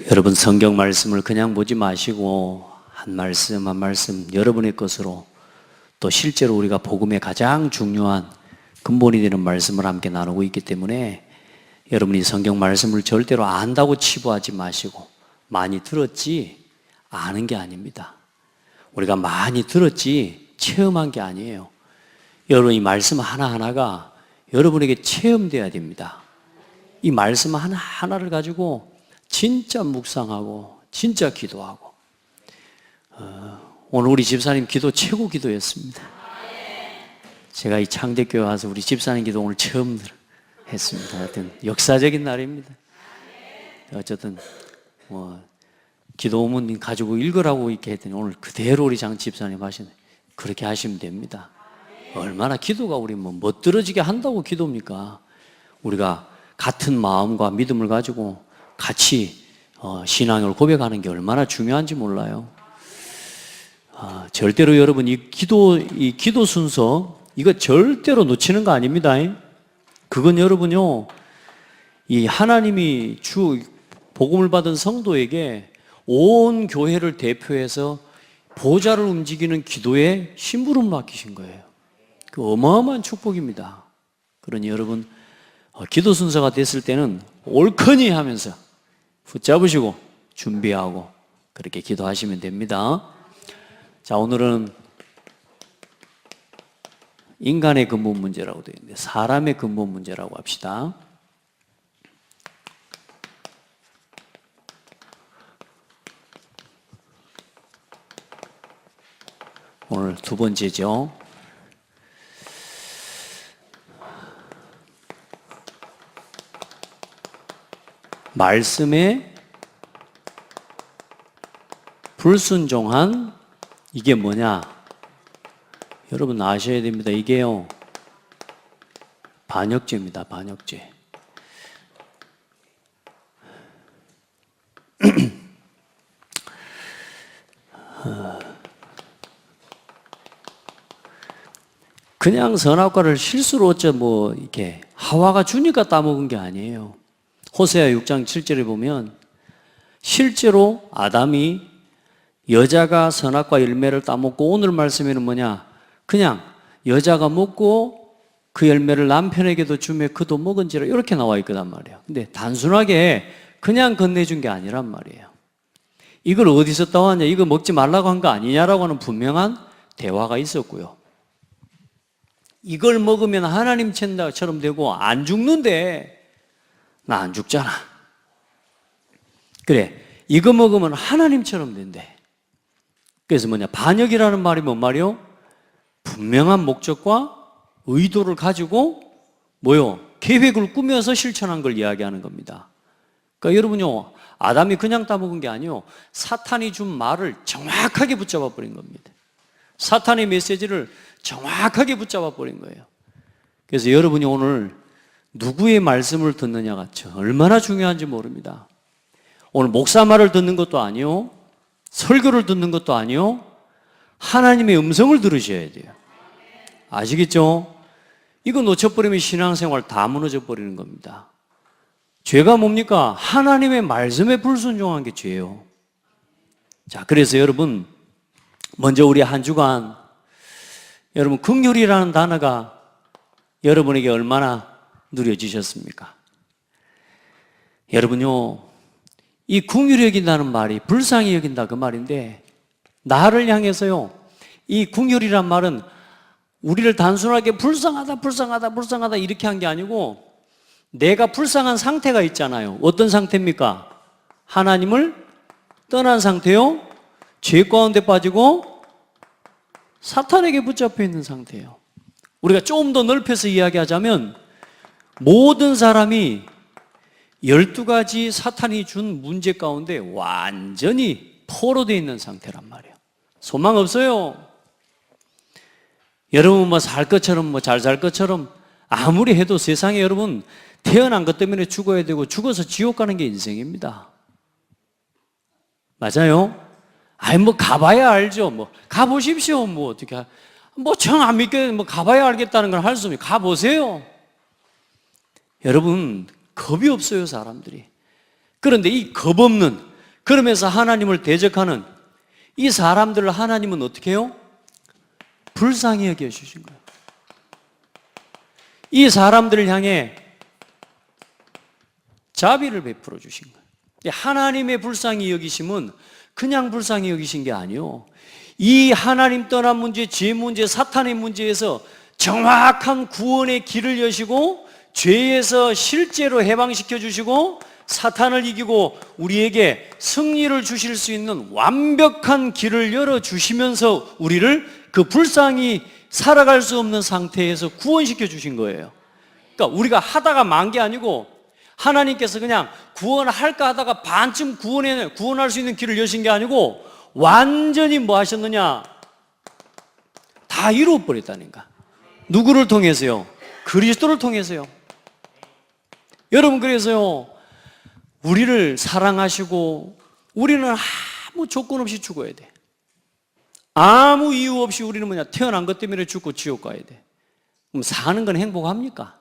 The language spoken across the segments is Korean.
여러분 성경 말씀을 그냥 보지 마시고 한 말씀 한 말씀 여러분의 것으로 또 실제로 우리가 복음의 가장 중요한 근본이 되는 말씀을 함께 나누고 있기 때문에 여러분이 성경 말씀을 절대로 안다고 치부하지 마시고 많이 들었지 아는 게 아닙니다. 우리가 많이 들었지 체험한 게 아니에요. 여러분 이 말씀 하나하나가 여러분에게 체험돼야 됩니다. 이 말씀 하나하나를 가지고 진짜 묵상하고 진짜 기도하고 오늘 우리 집사님 기도 최고 기도였습니다. 제가 이 창대교회 와서 우리 집사님 기도 오늘 처음 했습니다. 하여튼 역사적인 날입니다. 어쨌든 기도문 가지고 읽으라고 이렇게 했더니 오늘 그대로 우리 장 집사님 하시네. 그렇게 하시면 됩니다. 얼마나 기도가 우리 멋들어지게 한다고 기도입니까? 우리가 같은 마음과 믿음을 가지고 같이 신앙을 고백하는 게 얼마나 중요한지 몰라요. 절대로 여러분 이 기도 순서 이거 절대로 놓치는 거 아닙니다. 그건 여러분요 이 하나님이 주 복음을 받은 성도에게 온 교회를 대표해서 보좌를 움직이는 기도에 심부름 맡기신 거예요. 그 어마어마한 축복입니다. 그러니 여러분 기도 순서가 됐을 때는 옳거니 하면서 붙잡으시고 준비하고 그렇게 기도하시면 됩니다. 자, 오늘은 인간의 근본 문제라고 되어 있는데 사람의 근본 문제라고 합시다. 오늘 두 번째죠. 말씀에 불순종한 이게 뭐냐? 여러분 아셔야 됩니다. 이게요 반역죄입니다. 반역죄. 그냥 선악과를 실수로 이렇게 하와가 주니까 따먹은 게 아니에요. 호세아 6장 7절에 보면 실제로 아담이 여자가 선악과 열매를 따먹고 오늘 말씀에는 뭐냐? 그냥 여자가 먹고 그 열매를 남편에게도 주며 그도 먹은지라 이렇게 나와 있거단 말이에요. 근데 단순하게 그냥 건네준 게 아니란 말이에요. 이걸 어디서 따왔냐? 이거 먹지 말라고 한 거 아니냐라고 하는 분명한 대화가 있었고요. 이걸 먹으면 하나님 챈다처럼 되고 안 죽는데 나 안 죽잖아. 그래, 이거 먹으면 하나님처럼 된대. 그래서 뭐냐? 반역이라는 말이 뭔 말이요? 분명한 목적과 의도를 가지고 계획을 꾸며서 실천한 걸 이야기하는 겁니다. 그러니까 여러분요, 아담이 그냥 따먹은 게 아니요, 사탄이 준 말을 정확하게 붙잡아 버린 겁니다. 사탄의 메시지를 정확하게 붙잡아 버린 거예요. 그래서 여러분이 오늘 누구의 말씀을 듣느냐가 얼마나 중요한지 모릅니다. 오늘 목사 말을 듣는 것도 아니요, 설교를 듣는 것도 아니요, 하나님의 음성을 들으셔야 돼요. 아시겠죠? 이거 놓쳐버리면 신앙생활 다 무너져 버리는 겁니다. 죄가 뭡니까? 하나님의 말씀에 불순종한 게 죄예요. 자, 그래서 여러분 먼저 우리 한 주간 여러분 긍휼이라는 단어가 여러분에게 얼마나 누려지셨습니까? 여러분요, 이 긍휼히 여긴다는 말이 불쌍히 여긴다 그 말인데 나를 향해서요, 이 긍휼이란 말은 우리를 단순하게 불쌍하다 이렇게 한 게 아니고 내가 불쌍한 상태가 있잖아요. 어떤 상태입니까? 하나님을 떠난 상태요, 죄 가운데 빠지고 사탄에게 붙잡혀 있는 상태예요. 우리가 조금 더 넓혀서 이야기하자면 모든 사람이 12가지 사탄이 준 문제 가운데 완전히 포로되어 있는 상태란 말이에요. 소망 없어요. 여러분 살 것처럼 잘 살 것처럼 아무리 해도 세상에 여러분 태어난 것 때문에 죽어야 되고 죽어서 지옥 가는 게 인생입니다. 맞아요? 가봐야 알죠. 가보십시오. 어떻게 정 안 믿게 가봐야 알겠다는 걸 할 수 없어요. 가보세요. 여러분 겁이 없어요, 사람들이. 그런데 이 겁없는, 그러면서 하나님을 대적하는 이 사람들을 하나님은 어떻게 해요? 불쌍히 여겨주신 거예요. 이 사람들을 향해 자비를 베풀어 주신 거예요. 하나님의 불쌍히 여기심은 그냥 불쌍히 여기신 게 아니에요. 이 하나님 떠난 문제, 죄 문제, 사탄의 문제에서 정확한 구원의 길을 여시고 죄에서 실제로 해방시켜 주시고 사탄을 이기고 우리에게 승리를 주실 수 있는 완벽한 길을 열어주시면서 우리를 그 불쌍히 살아갈 수 없는 상태에서 구원시켜 주신 거예요. 그러니까 우리가 하다가 만 게 아니고 하나님께서 그냥 구원할까 하다가 반쯤 구원할 수 있는 길을 여신 게 아니고 완전히 뭐 하셨느냐? 다 이루어버렸다니까. 누구를 통해서요? 그리스도를 통해서요. 여러분, 그래서요, 우리를 사랑하시고 우리는 아무 조건 없이 죽어야 돼. 아무 이유 없이 우리는 뭐냐? 태어난 것 때문에 죽고 지옥 가야 돼. 그럼 사는 건 행복합니까?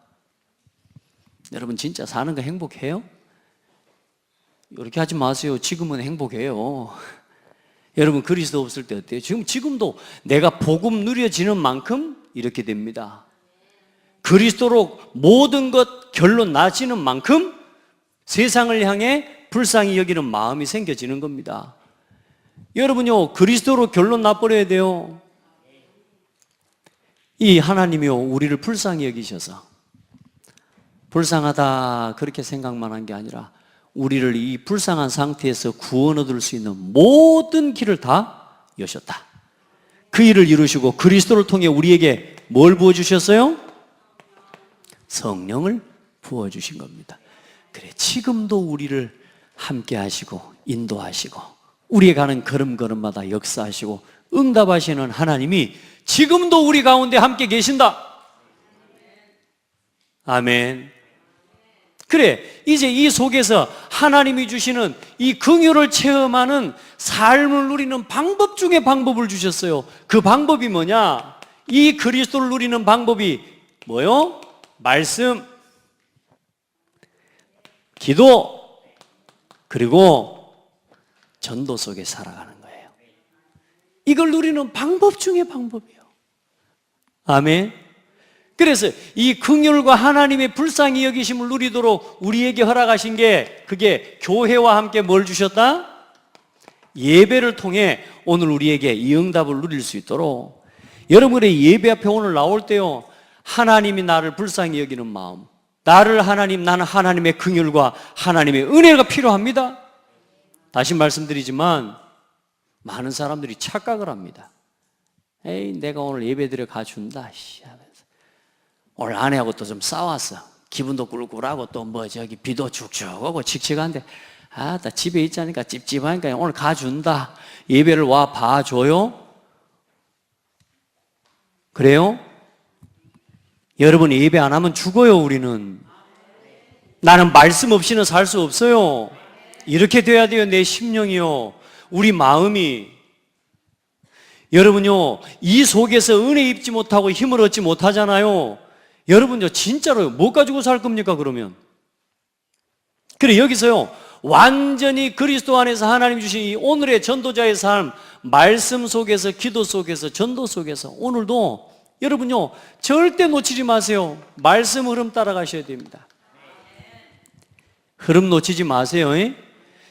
여러분, 진짜 사는 거 행복해요? 이렇게 하지 마세요. 지금은 행복해요. 여러분, 그리스도 없을 때 어때요? 지금도 내가 복음 누려지는 만큼 이렇게 됩니다. 그리스도로 모든 것 결론 나지는 만큼 세상을 향해 불쌍히 여기는 마음이 생겨지는 겁니다. 여러분요, 그리스도로 결론 나버려야 돼요. 이 하나님이요, 우리를 불쌍히 여기셔서 불쌍하다 그렇게 생각만 한 게 아니라 우리를 이 불쌍한 상태에서 구원 얻을 수 있는 모든 길을 다 여셨다. 그 일을 이루시고 그리스도를 통해 우리에게 뭘 부어주셨어요? 성령을 부어주신 겁니다. 그래, 지금도 우리를 함께 하시고 인도하시고 우리의 가는 걸음걸음마다 역사하시고 응답하시는 하나님이 지금도 우리 가운데 함께 계신다. 아멘. 그래, 이제 이 속에서 하나님이 주시는 이 긍휼을 체험하는 삶을 누리는 방법 중에 방법을 주셨어요. 그 방법이 뭐냐? 이 그리스도를 누리는 방법이 뭐요? 말씀, 기도, 그리고 전도 속에 살아가는 거예요. 이걸 누리는 방법 중에 방법이에요. 아멘. 그래서 이 긍휼과 하나님의 불쌍히 여기심을 누리도록 우리에게 허락하신 게 그게 교회와 함께 뭘 주셨다? 예배를 통해 오늘 우리에게 이 응답을 누릴 수 있도록 여러분의 예배 앞에 오늘 나올 때요, 하나님이 나를 불쌍히 여기는 마음, 나는 하나님의 긍휼과 하나님의 은혜가 필요합니다. 다시 말씀드리지만 많은 사람들이 착각을 합니다. 에이, 내가 오늘 예배 드려 가준다 하면서 오늘 아내하고 또 좀 싸웠어. 기분도 꿀꿀하고 또 뭐 저기 비도 축축 오고 칙칙한데 나 집에 있자니까 찝찝하니까 오늘 가준다. 예배를 와 봐줘요? 그래요? 여러분, 예배 안 하면 죽어요. 우리는. 나는 말씀 없이는 살 수 없어요. 이렇게 돼야 돼요. 내 심령이요, 우리 마음이. 여러분요, 이 속에서 은혜 입지 못하고 힘을 얻지 못하잖아요. 여러분요, 진짜로요, 뭐 가지고 살 겁니까 그러면? 그래, 여기서요, 완전히 그리스도 안에서 하나님 주신 이 오늘의 전도자의 삶, 말씀 속에서, 기도 속에서, 전도 속에서 오늘도 여러분요, 절대 놓치지 마세요. 말씀 흐름 따라가셔야 됩니다. 흐름 놓치지 마세요.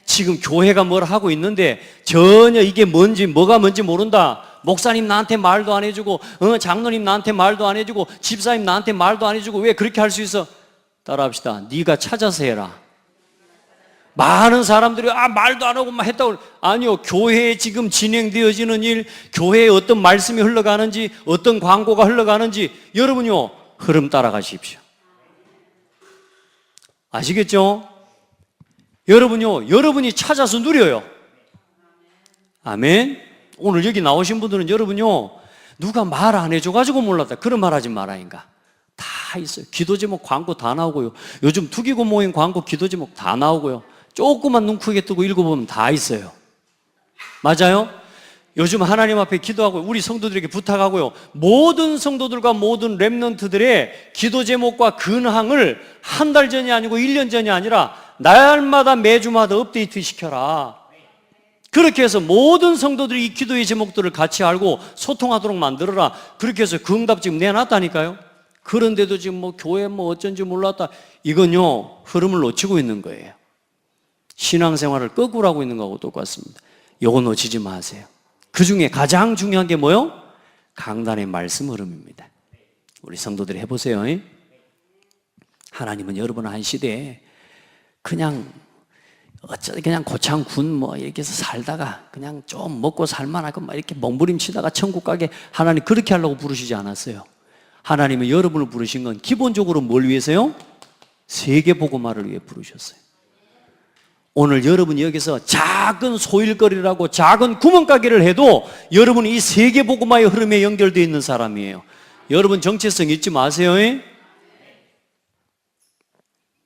지금 교회가 뭘 하고 있는데 전혀 이게 뭐가 뭔지 모른다. 목사님 나한테 말도 안 해주고, 장로님 나한테 말도 안 해주고, 집사님 나한테 말도 안 해주고, 왜 그렇게 할 수 있어? 따라합시다. 네가 찾아서 해라. 많은 사람들이 말도 안 하고 막 했다고. 아니요, 교회에 지금 진행되어지는 일, 교회에 어떤 말씀이 흘러가는지, 어떤 광고가 흘러가는지 여러분요, 흐름 따라가십시오. 아시겠죠? 여러분요, 여러분이 찾아서 누려요. 아멘. 오늘 여기 나오신 분들은 여러분요, 누가 말 안 해줘가지고 몰랐다 그런 말 하지 말아인가. 다 있어요. 기도 제목 광고 다 나오고요. 요즘 투기고 모임 광고 기도 제목 다 나오고요. 조그만 눈 크게 뜨고 읽어보면 다 있어요. 맞아요? 요즘 하나님 앞에 기도하고 우리 성도들에게 부탁하고요, 모든 성도들과 모든 렘넌트들의 기도 제목과 근황을 한 달 전이 아니고 1년 전이 아니라 날마다 매주마다 업데이트 시켜라. 그렇게 해서 모든 성도들이 이 기도의 제목들을 같이 알고 소통하도록 만들어라. 그렇게 해서 그 응답 지금 내놨다니까요. 그런데도 지금 뭐 교회 뭐 어쩐지 몰랐다. 이건요, 흐름을 놓치고 있는 거예요. 신앙생활을 거꾸로 하고 있는 거하고 똑같습니다. 이거 놓치지 마세요. 그 중에 가장 중요한 게 뭐요? 강단의 말씀 흐름입니다. 우리 성도들이 해보세요. 하나님은 여러분 한 시대에 그냥 그냥 고창군 뭐 이렇게 해서 살다가 그냥 좀 먹고 살만하고 막 이렇게 몸부림치다가 천국 가게 하나님 그렇게 하려고 부르시지 않았어요. 하나님은 여러분을 부르신 건 기본적으로 뭘 위해서요? 세계복음화를 위해 부르셨어요. 오늘 여러분이 여기서 작은 소일거리라고 작은 구멍가게를 해도 여러분이 이 세계복음화의 흐름에 연결되어 있는 사람이에요. 여러분 정체성 잊지 마세요.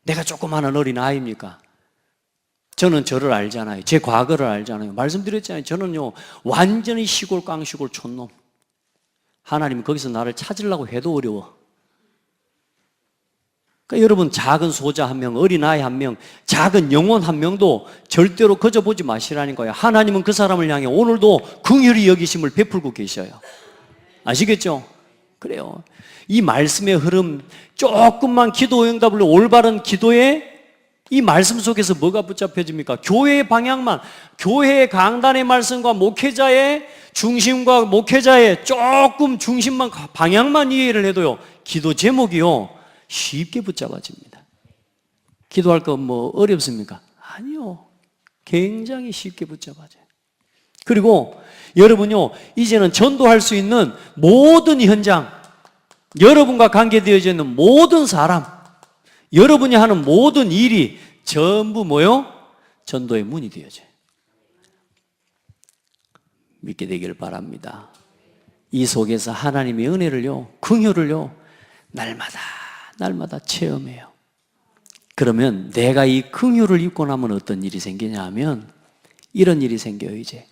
내가 조그마한 어린아이입니까? 저는 저를 알잖아요. 제 과거를 알잖아요. 말씀드렸잖아요. 저는요 완전히 시골 깡시골 촌놈. 하나님은 거기서 나를 찾으려고 해도 어려워. 그러니까 여러분 작은 소자 한 명, 어린아이 한 명, 작은 영혼 한 명도 절대로 거저보지 마시라는 거예요. 하나님은 그 사람을 향해 오늘도 긍휼히 여기심을 베풀고 계셔요. 아시겠죠? 그래요. 이 말씀의 흐름, 조금만 기도 응답을 올바른 기도에 이 말씀 속에서 뭐가 붙잡혀집니까? 교회의 방향만, 교회의 강단의 말씀과 목회자의 중심과 목회자의 조금 중심만, 방향만 이해를 해도요, 기도 제목이요, 쉽게 붙잡아집니다. 기도할 거 뭐 어렵습니까? 아니요. 굉장히 쉽게 붙잡아져요. 그리고 여러분요, 이제는 전도할 수 있는 모든 현장, 여러분과 관계되어져 있는 모든 사람, 여러분이 하는 모든 일이 전부 뭐요? 전도의 문이 되어져요. 믿게 되기를 바랍니다. 이 속에서 하나님의 은혜를요, 긍휼을요, 날마다 체험해요. 그러면 내가 이 긍휼을 입고 나면 어떤 일이 생기냐 하면 이런 일이 생겨요. 이제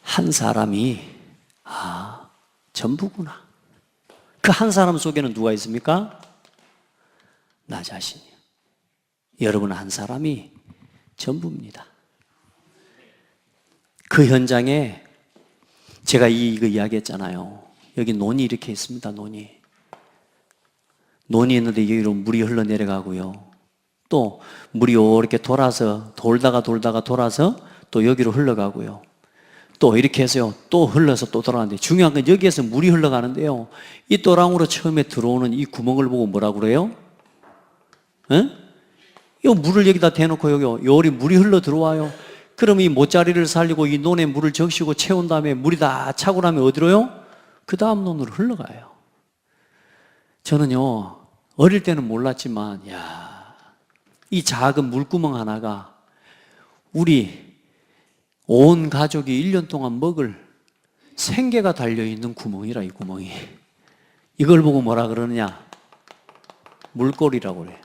한 사람이 전부구나. 그 한 사람 속에는 누가 있습니까? 나 자신이요. 여러분 한 사람이 전부입니다. 그 현장에 제가 이거 이야기했잖아요. 여기 논이 이렇게 있습니다. 논이 있는데 여기로 물이 흘러내려가고요. 또 물이 이렇게 돌아서 돌다가 돌아서 또 여기로 흘러가고요. 또 이렇게 해서요, 또 흘러서 또 돌아가는데 중요한 건 여기에서 물이 흘러가는데요, 이 또랑으로 처음에 들어오는 이 구멍을 보고 뭐라고 그래요? 이 물을 여기다 대놓고 여기 요리 물이 흘러 들어와요. 그럼 이 못자리를 살리고 이 논에 물을 적시고 채운 다음에 물이 다 차고 나면 어디로요? 그 다음 논으로 흘러가요. 저는요, 어릴 때는 몰랐지만, 이 작은 물구멍 하나가 우리 온 가족이 1년 동안 먹을 생계가 달려있는 구멍이라, 이 구멍이. 이걸 보고 뭐라 그러느냐? 물골이라고 그래요.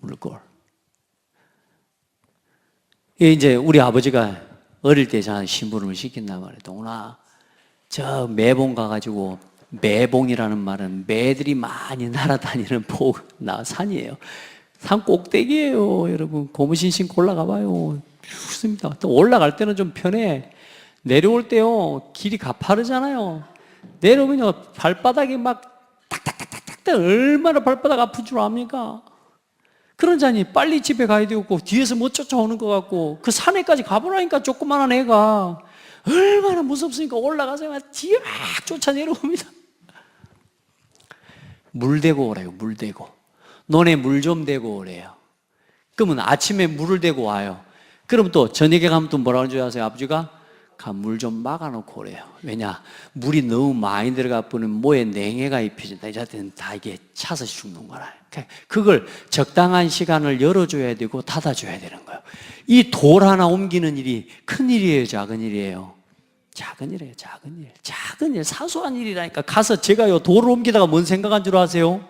물골. 이제 우리 아버지가 어릴 때 저한테 심부름을 시킨단 말이에요. 동훈아, 저 매봉 가가지고, 매봉이라는 말은 매들이 많이 날아다니는 산이에요. 산 꼭대기예요. 여러분, 고무신 신고 올라가 봐요. 좋습니다. 또 올라갈 때는 좀 편해. 내려올 때요, 길이 가파르잖아요. 내려오면요, 발바닥이 막 탁탁탁탁탁 얼마나 발바닥 아픈 줄 압니까? 그러자니 빨리 집에 가야 되고 뒤에서 못 쫓아오는 것 같고 그 산에까지 가보라니까 조그만한 애가 얼마나 무섭습니까? 올라가서 막 뒤에 막 쫓아 내려옵니다. 물 대고 오래요. 물 대고. 논에 물 좀 대고 오래요. 그러면 아침에 물을 대고 와요. 그럼 또 저녁에 가면 또 뭐라고 하는 줄 아세요? 아버지가 물 좀 막아놓고 오래요. 왜냐? 물이 너무 많이 들어가 보면 모에 냉해가 입혀진다. 이자들은 다 이게 차서 죽는 거라. 그걸 적당한 시간을 열어줘야 되고 닫아줘야 되는 거예요. 이 돌 하나 옮기는 일이 큰 일이에요? 작은 일이에요? 작은 일이에요. 작은 일, 사소한 일이라니까. 가서 제가요, 돌을 옮기다가 뭔 생각한 줄 아세요?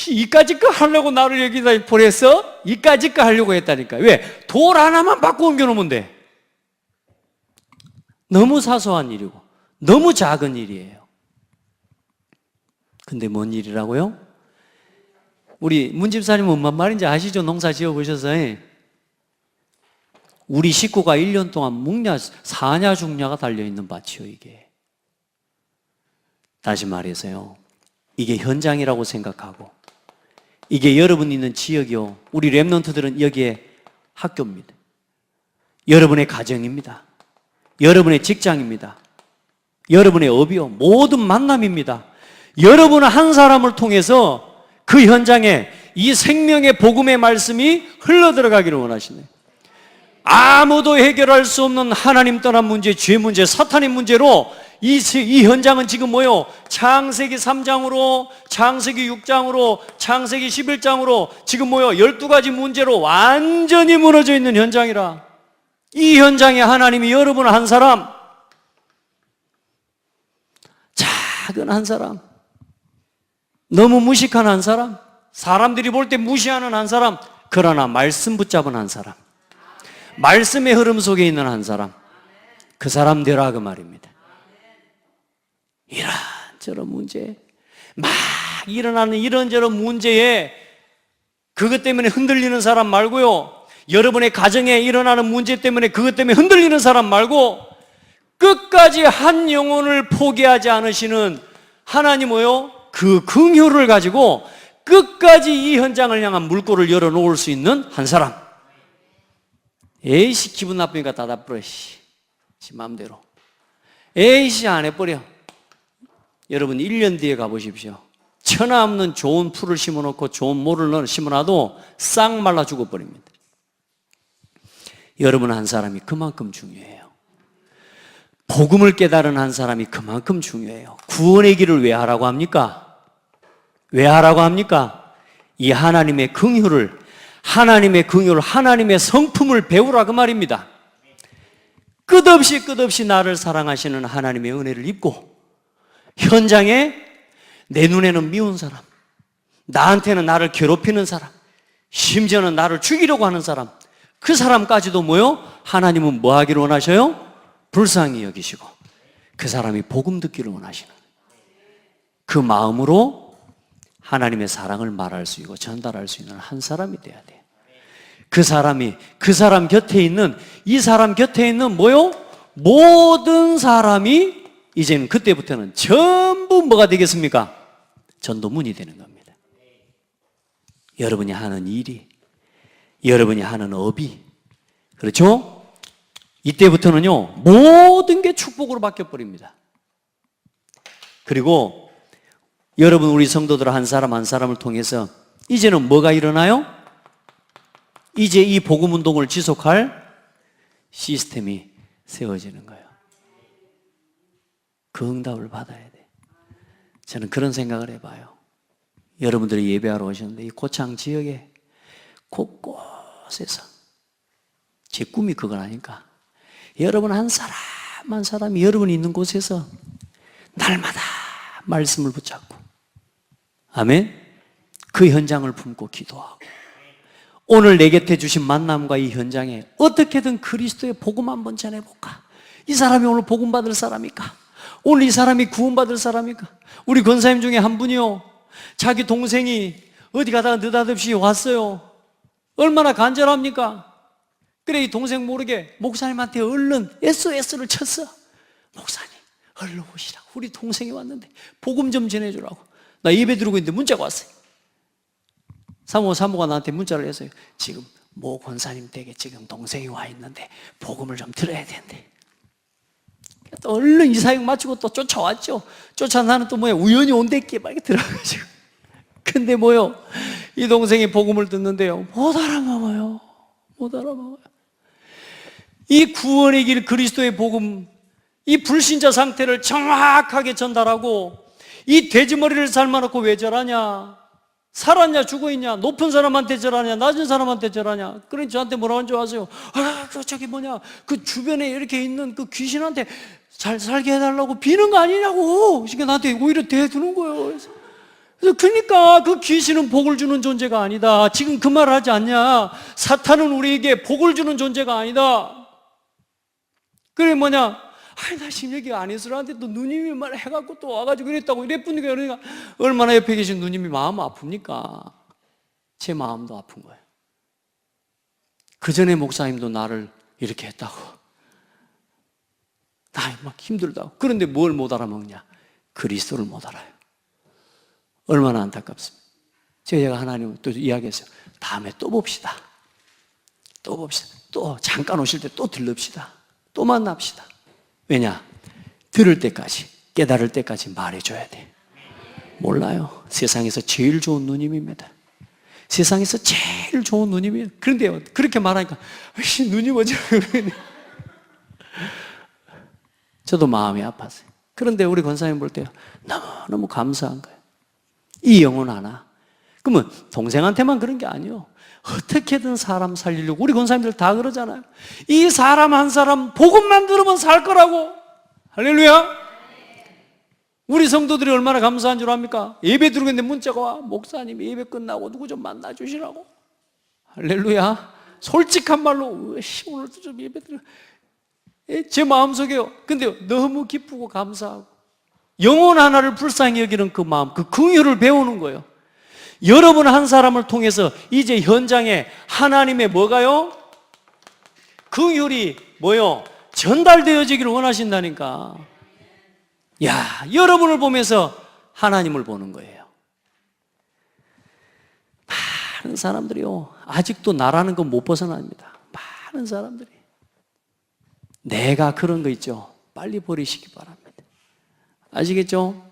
이까짓 거 하려고 나를 여기다 보냈어? 이까짓 거 하려고 했다니까. 왜? 돌 하나만 바꿔 옮겨놓으면 돼. 너무 사소한 일이고 너무 작은 일이에요. 근데 뭔 일이라고요? 우리 문집사님은 뭔 말인지 아시죠? 농사 지어보셔서. 우리 식구가 1년 동안 묵냐 사냐 죽냐가 달려있는 밭이요, 이게. 다시 말해서요, 이게 현장이라고 생각하고, 이게 여러분 있는 지역이요, 우리 랩런트들은 여기에 학교입니다. 여러분의 가정입니다. 여러분의 직장입니다. 여러분의 업이요, 모든 만남입니다. 여러분 한 사람을 통해서 그 현장에 이 생명의 복음의 말씀이 흘러들어가기를 원하시네요. 아무도 해결할 수 없는 하나님 떠난 문제, 죄 문제, 사탄의 문제로 이 현장은 지금 뭐요? 창세기 3장으로, 창세기 6장으로, 창세기 11장으로 지금 뭐요? 12가지 문제로 완전히 무너져 있는 현장이라. 이 현장에 하나님이 여러분 한 사람, 작은 한 사람, 너무 무식한 한 사람, 사람들이 볼 때 무시하는 한 사람, 그러나 말씀 붙잡은 한 사람, 말씀의 흐름 속에 있는 한 사람, 그 사람 되라 그 말입니다. 이런저런 문제, 막 일어나는 이런저런 문제에 그것 때문에 흔들리는 사람 말고요, 여러분의 가정에 일어나는 문제 때문에 그것 때문에 흔들리는 사람 말고 끝까지 한 영혼을 포기하지 않으시는 하나님이요, 그 긍휼을 가지고 끝까지 이 현장을 향한 물꼬를 열어놓을 수 있는 한 사람. 에이씨 기분 나쁘니까 닫아버려, 지 마음대로. 에이씨 안 해버려. 여러분 1년 뒤에 가보십시오. 천하 없는 좋은 풀을 심어놓고 좋은 모를 심어놔도 싹 말라 죽어버립니다. 여러분 한 사람이 그만큼 중요해요. 복음을 깨달은 한 사람이 그만큼 중요해요. 구원의 길을 왜 하라고 합니까? 왜 하라고 합니까? 이 하나님의 긍휼을, 하나님의 성품을 배우라 그 말입니다. 끝없이 나를 사랑하시는 하나님의 은혜를 입고 현장에 내 눈에는 미운 사람, 나한테는 나를 괴롭히는 사람, 심지어는 나를 죽이려고 하는 사람, 그 사람까지도 뭐요? 하나님은 뭐 하기를 원하셔요? 불쌍히 여기시고 그 사람이 복음 듣기를 원하시는, 그 마음으로 하나님의 사랑을 말할 수 있고 전달할 수 있는 한 사람이 돼야 돼요. 그 사람 곁에 있는, 이 사람 곁에 있는 뭐요? 모든 사람이 이제는 그때부터는 전부 뭐가 되겠습니까? 전도문이 되는 겁니다. 여러분이 하는 일이, 여러분이 하는 업이, 그렇죠? 이때부터는요, 모든 게 축복으로 바뀌어버립니다. 그리고 여러분, 우리 성도들 한 사람 한 사람을 통해서 이제는 뭐가 일어나요? 이제 이 복음 운동을 지속할 시스템이 세워지는 거예요. 그 응답을 받아야 돼. 저는 그런 생각을 해봐요. 여러분들이 예배하러 오셨는데 이 고창 지역에 곳곳에서, 제 꿈이 그거라니까, 여러분 한 사람 한 사람이 여러분이 있는 곳에서 날마다 말씀을 붙잡고, 아멘, 그 현장을 품고 기도하고, 오늘 내 곁에 주신 만남과 이 현장에 어떻게든 그리스도의 복음 한번 전해볼까? 이 사람이 오늘 복음 받을 사람일까? 오늘 이 사람이 구원받을 사람일까? 우리 권사님 중에 한 분이요, 자기 동생이 어디 가다가 느닷없이 왔어요. 얼마나 간절합니까? 그래, 이 동생 모르게 목사님한테 얼른 SOS를 쳤어. 목사님 얼른 오시라고, 우리 동생이 왔는데 복음 좀 전해주라고. 나 예배 드리고 있는데 문자가 왔어요. 사모가 나한테 문자를 했어요. 지금 모 권사님 댁에 지금 동생이 와 있는데 복음을 좀 들어야 된대. 또 얼른 이 사역 마치고 또 쫓아왔죠. 나는 또 우연히 온데끼에 막 이렇게 들어가가지고, 근데 이 동생이 복음을 듣는데요, 못 알아먹어요. 이 구원의 길, 그리스도의 복음, 이 불신자 상태를 정확하게 전달하고, 이 돼지머리를 삶아놓고 왜 절하냐? 살았냐 죽어있냐? 높은 사람한테 절하냐? 낮은 사람한테 절하냐? 그러니 저한테 뭐라고 하는 줄 아세요? 그 주변에 이렇게 있는 그 귀신한테 잘 살게 해달라고 비는 거 아니냐고. 그러니까 나한테 오히려 대두는 거예요. 그래서 그러니까 그 귀신은 복을 주는 존재가 아니다. 지금 그 말을 하지 않냐? 사탄은 우리에게 복을 주는 존재가 아니다. 그래 아니, 나 심력이 안에서라는데 또 누님이 말 해갖고 또 와가지고 이랬다고 이랬으니까 그러니까 얼마나 옆에 계신 누님이 마음 아픕니까? 제 마음도 아픈 거예요. 그 전에 목사님도 나를 이렇게 했다고. 나 막 힘들다고. 그런데 뭘 못 알아먹냐? 그리스도를 못 알아요. 얼마나 안타깝습니까? 제가 하나님을 또 이야기했어요. 다음에 또 봅시다. 또 봅시다. 또 잠깐 오실 때 또 들릅시다. 또 만납시다. 왜냐? 들을 때까지, 깨달을 때까지 말해줘야 돼. 몰라요. 세상에서 제일 좋은 누님입니다. 세상에서 제일 좋은 누님이에요. 그런데요, 그렇게 말하니까 누님 어쩌고 그러네. 저도 마음이 아팠어요. 그런데 우리 권사님 볼 때요, 너무너무 감사한 거예요. 이 영혼 하나. 그러면 동생한테만 그런 게 아니에요. 어떻게든 사람 살리려고 우리 권사님들 다 그러잖아요. 이 사람 한 사람 복음만 들으면 살 거라고. 할렐루야. 우리 성도들이 얼마나 감사한 줄 압니까? 예배 드리는데 문자가 와. 목사님 예배 끝나고 누구 좀 만나주시라고. 할렐루야. 솔직한 말로 오늘도 좀 예배 드려. 제 마음속에요. 근데 너무 기쁘고 감사하고 영혼 하나를 불쌍히 여기는 그 마음, 그 긍휼을 배우는 거예요. 여러분 한 사람을 통해서 이제 현장에 하나님의 뭐가요? 긍휼이 뭐요? 전달되어지기를 원하신다니까. 야, 여러분을 보면서 하나님을 보는 거예요. 많은 사람들이요, 아직도 나라는 건 못 벗어납니다. 많은 사람들이. 내가 그런 거 있죠? 빨리 버리시기 바랍니다. 아시겠죠?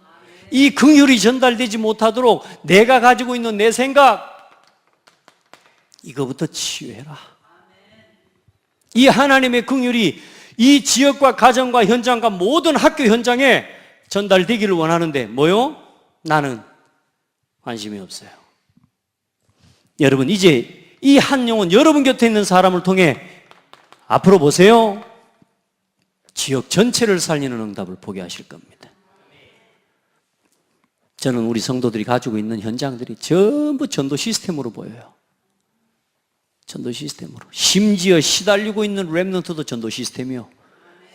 이 긍휼이 전달되지 못하도록 내가 가지고 있는 내 생각, 이거부터 치유해라. 이 하나님의 긍휼이 이 지역과 가정과 현장과 모든 학교 현장에 전달되기를 원하는데 뭐요? 나는 관심이 없어요. 여러분, 이제 이 한 영혼, 여러분 곁에 있는 사람을 통해 앞으로 보세요. 지역 전체를 살리는 응답을 보게 하실 겁니다. 저는 우리 성도들이 가지고 있는 현장들이 전부 전도 시스템으로 보여요. 전도 시스템으로. 심지어 시달리고 있는 렘넌트도 전도 시스템이요.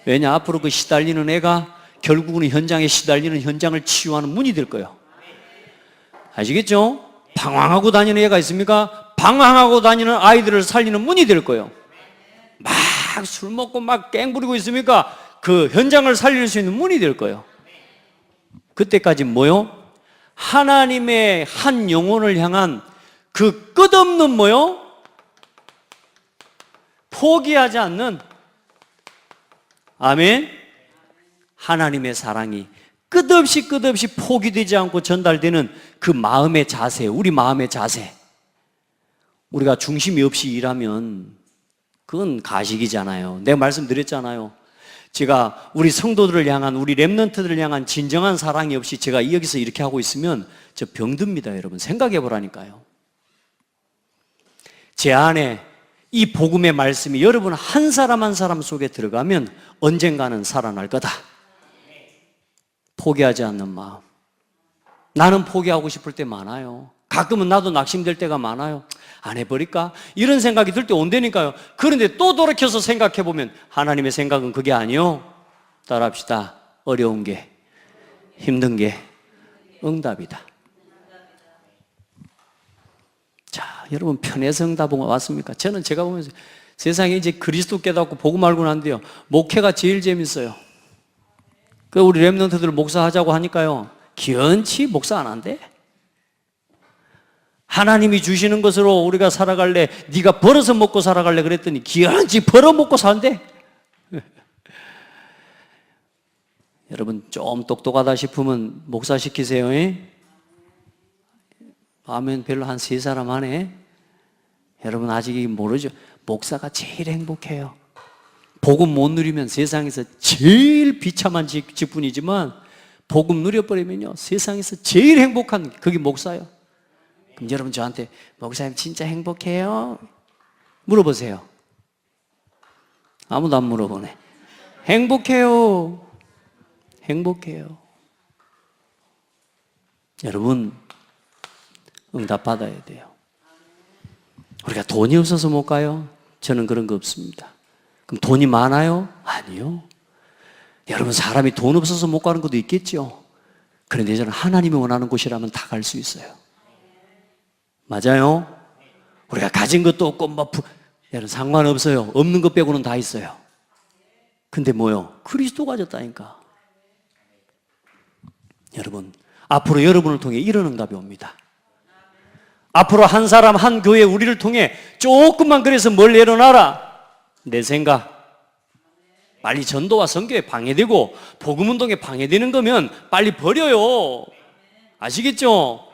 왜냐? 앞으로 그 시달리는 애가 결국은 현장에 시달리는 현장을 치유하는 문이 될 거예요. 아시겠죠? 방황하고 다니는 애가 있습니까? 방황하고 다니는 아이들을 살리는 문이 될 거예요. 막 술 먹고 막 깽 부리고 있습니까? 그 현장을 살릴 수 있는 문이 될 거예요. 그때까지 뭐요? 하나님의 한 영혼을 향한 그 끝없는 뭐요? 포기하지 않는, 아멘, 하나님의 사랑이 끝없이 포기되지 않고 전달되는 그 마음의 자세, 우리 마음의 자세. 우리가 중심이 없이 일하면 그건 가식이잖아요. 내가 말씀드렸잖아요. 제가 우리 성도들을 향한, 우리 렘넌트들을 향한 진정한 사랑이 없이 제가 여기서 이렇게 하고 있으면 저 병듭니다, 여러분. 생각해 보라니까요. 제 안에 이 복음의 말씀이 여러분 한 사람 한 사람 속에 들어가면 언젠가는 살아날 거다. 포기하지 않는 마음. 나는 포기하고 싶을 때 많아요. 가끔은 나도 낙심될 때가 많아요. 안 해버릴까? 이런 생각이 들 때 온다니까요. 그런데 또 돌이켜서 생각해 보면 하나님의 생각은 그게 아니요. 따라합시다. 어려운 게, 힘든 게 응답이다. 자, 여러분 편해서 응답은 왔습니까? 저는 제가 보면서 세상에 이제 그리스도 깨닫고 복음 알고 난데요, 목회가 제일 재밌어요. 그 우리 렘넌트들 목사하자고 하니까요, 기연치 목사 안 한대. 하나님이 주시는 것으로 우리가 살아갈래, 네가 벌어서 먹고 살아갈래 그랬더니 기연치 벌어먹고 산대. 여러분 좀 똑똑하다 싶으면 목사 시키세요. 아멘. 별로 한 3사람 하네. 여러분 아직 모르죠? 목사가 제일 행복해요. 복음 못 누리면 세상에서 제일 비참한 직분이지만 복음 누려버리면요, 세상에서 제일 행복한 그게 목사예요. 그럼 여러분 저한테 목사님 진짜 행복해요? 물어보세요. 아무도 안 물어보네. 행복해요. 행복해요. 여러분 응답 받아야 돼요. 우리가 돈이 없어서 못 가요? 저는 그런 거 없습니다. 그럼 돈이 많아요? 아니요. 여러분, 사람이 돈 없어서 못 가는 것도 있겠죠. 그런데 저는 하나님이 원하는 곳이라면 다 갈 수 있어요. 맞아요? 우리가 가진 것도 없고 여러분, 상관없어요. 없는 것 빼고는 다 있어요. 근데 뭐요? 그리스도 가졌다니까. 여러분, 앞으로 여러분을 통해 이런 응답이 옵니다. 앞으로 한 사람, 한 교회, 우리를 통해 조금만 그래서 뭘 일어나라. 내 생각. 빨리 전도와 선교에 방해되고 복음운동에 방해되는 거면 빨리 버려요. 아시겠죠?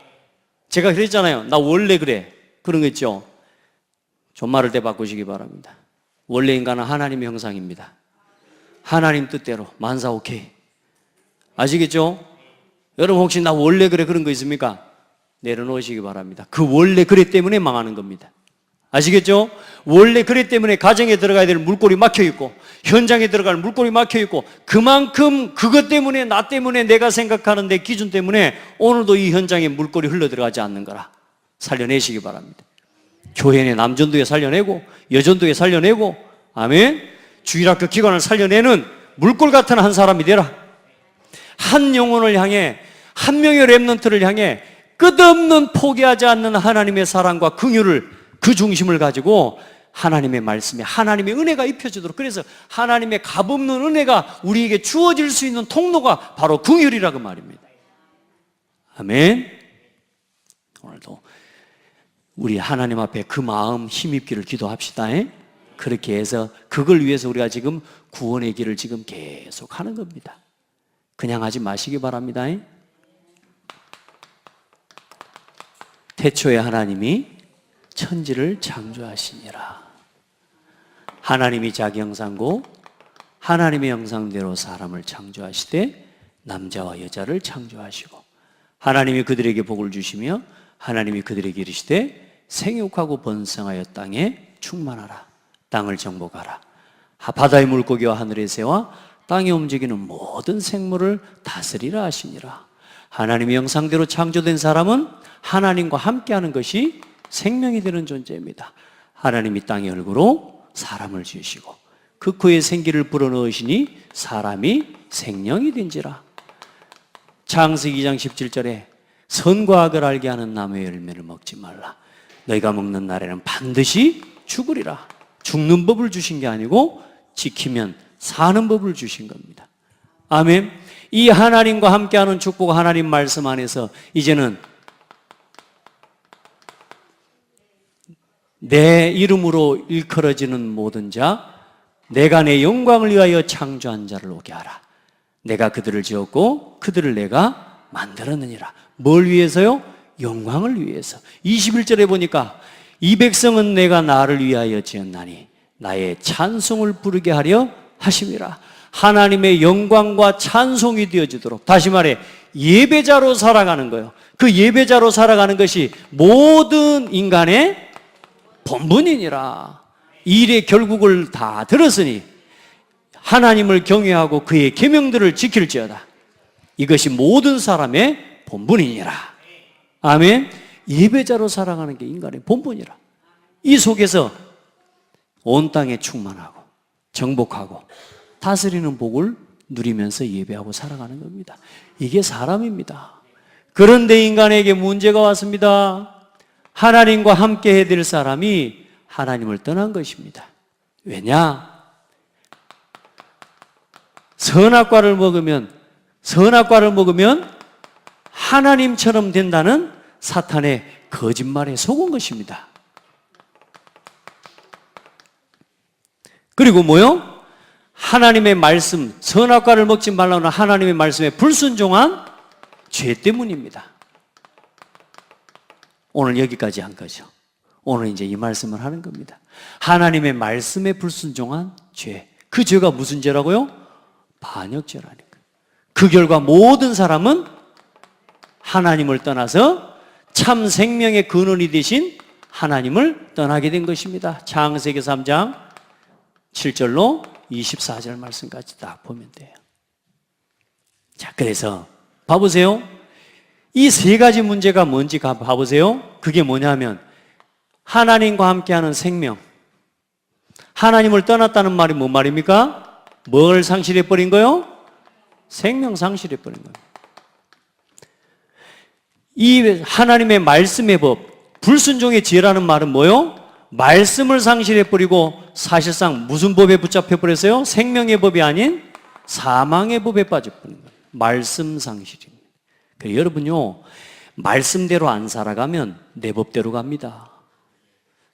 제가 그랬잖아요. 나 원래 그래. 그런 거 있죠? 존말을 때 바꾸시기 바랍니다. 원래 인간은 하나님의 형상입니다. 하나님 뜻대로 만사 오케이. 아시겠죠? 여러분, 혹시 나 원래 그래 그런 거 있습니까? 내려놓으시기 바랍니다. 그 원래 그래 때문에 망하는 겁니다. 아시겠죠? 원래 그래 때문에 가정에 들어가야 될 물꼬리 막혀있고 현장에 들어갈 물꼬리 막혀있고 그만큼 그것 때문에 나 때문에 내가 생각하는 내 기준 때문에 오늘도 이 현장에 물꼬리 흘러들어가지 않는 거라 살려내시기 바랍니다. 교회 내 남전도에 살려내고 여전도에 살려내고 아멘. 주일학교 기관을 살려내는 물골 같은 한 사람이 되라. 한 영혼을 향해 한 명의 렘넌트를 향해 끝없는 포기하지 않는 하나님의 사랑과 긍휼을 그 중심을 가지고 하나님의 말씀에 하나님의 은혜가 입혀지도록, 그래서 하나님의 값없는 은혜가 우리에게 주어질 수 있는 통로가 바로 긍휼이라고 말입니다. 아멘. 오늘도 우리 하나님 앞에 그 마음 힘입기를 기도합시다. 그렇게 해서 그걸 위해서 우리가 지금 구원의 길을 지금 계속 하는 겁니다. 그냥 하지 마시기 바랍니다. 태초에 하나님이 천지를 창조하시니라. 하나님이 자기 형상고 하나님의 형상대로 사람을 창조하시되 남자와 여자를 창조하시고 하나님이 그들에게 복을 주시며 하나님이 그들에게 이르시되 생육하고 번성하여 땅에 충만하라. 땅을 정복하라. 바다의 물고기와 하늘의 새와 땅에 움직이는 모든 생물을 다스리라 하시니라. 하나님의 형상대로 창조된 사람은 하나님과 함께하는 것이 생명이 되는 존재입니다. 하나님이 땅의 얼굴로 사람을 지으시고 그 코에 생기를 불어넣으시니 사람이 생명이 된지라. 창세기 2장 17절에 선과 악을 알게 하는 나무의 열매를 먹지 말라. 너희가 먹는 날에는 반드시 죽으리라. 죽는 법을 주신 게 아니고 지키면 사는 법을 주신 겁니다. 아멘. 이 하나님과 함께하는 축복, 하나님 말씀 안에서 이제는 내 이름으로 일컬어지는 모든 자, 내가 내 영광을 위하여 창조한 자를 오게 하라. 내가 그들을 지었고 그들을 내가 만들었느니라. 뭘 위해서요? 영광을 위해서. 21절에 보니까 이 백성은 내가 나를 위하여 지었나니 나의 찬송을 부르게 하려 하심이라. 하나님의 영광과 찬송이 되어지도록, 다시 말해 예배자로 살아가는 거예요. 그 예배자로 살아가는 것이 모든 인간의 본분이니라. 일의 결국을 다 들었으니 하나님을 경외하고 그의 계명들을 지킬지어다. 이것이 모든 사람의 본분이니라. 아멘. 예배자로 살아가는 게 인간의 본분이라. 이 속에서 온 땅에 충만하고 정복하고 다스리는 복을 누리면서 예배하고 살아가는 겁니다. 이게 사람입니다. 그런데 인간에게 문제가 왔습니다. 하나님과 함께 해야 될 사람이 하나님을 떠난 것입니다. 왜냐? 선악과를 먹으면 하나님처럼 된다는 사탄의 거짓말에 속은 것입니다. 그리고 뭐요? 하나님의 말씀, 선악과를 먹지 말라는 하나님의 말씀에 불순종한 죄 때문입니다. 오늘 여기까지 한 거죠. 오늘 이제 이 말씀을 하는 겁니다. 하나님의 말씀에 불순종한 죄. 그 죄가 무슨 죄라고요? 반역죄라니까. 그 결과 모든 사람은 하나님을 떠나서 참 생명의 근원이 되신 하나님을 떠나게 된 것입니다. 창세기 3장 7절로 24절 말씀까지 딱 보면 돼요. 자, 그래서 봐보세요. 이 세 가지 문제가 뭔지 봐보세요. 그게 뭐냐면 하나님과 함께하는 생명. 하나님을 떠났다는 말이 뭔 말입니까? 뭘 상실해버린 거요? 생명 상실해버린 거예요. 이 하나님의 말씀의 법, 불순종의 지혜라는 말은 뭐요? 말씀을 상실해버리고 사실상 무슨 법에 붙잡혀버렸어요? 생명의 법이 아닌 사망의 법에 빠져버린 거예요. 말씀 상실입니다. 그래서 여러분요, 말씀대로 안 살아가면 내 법대로 갑니다.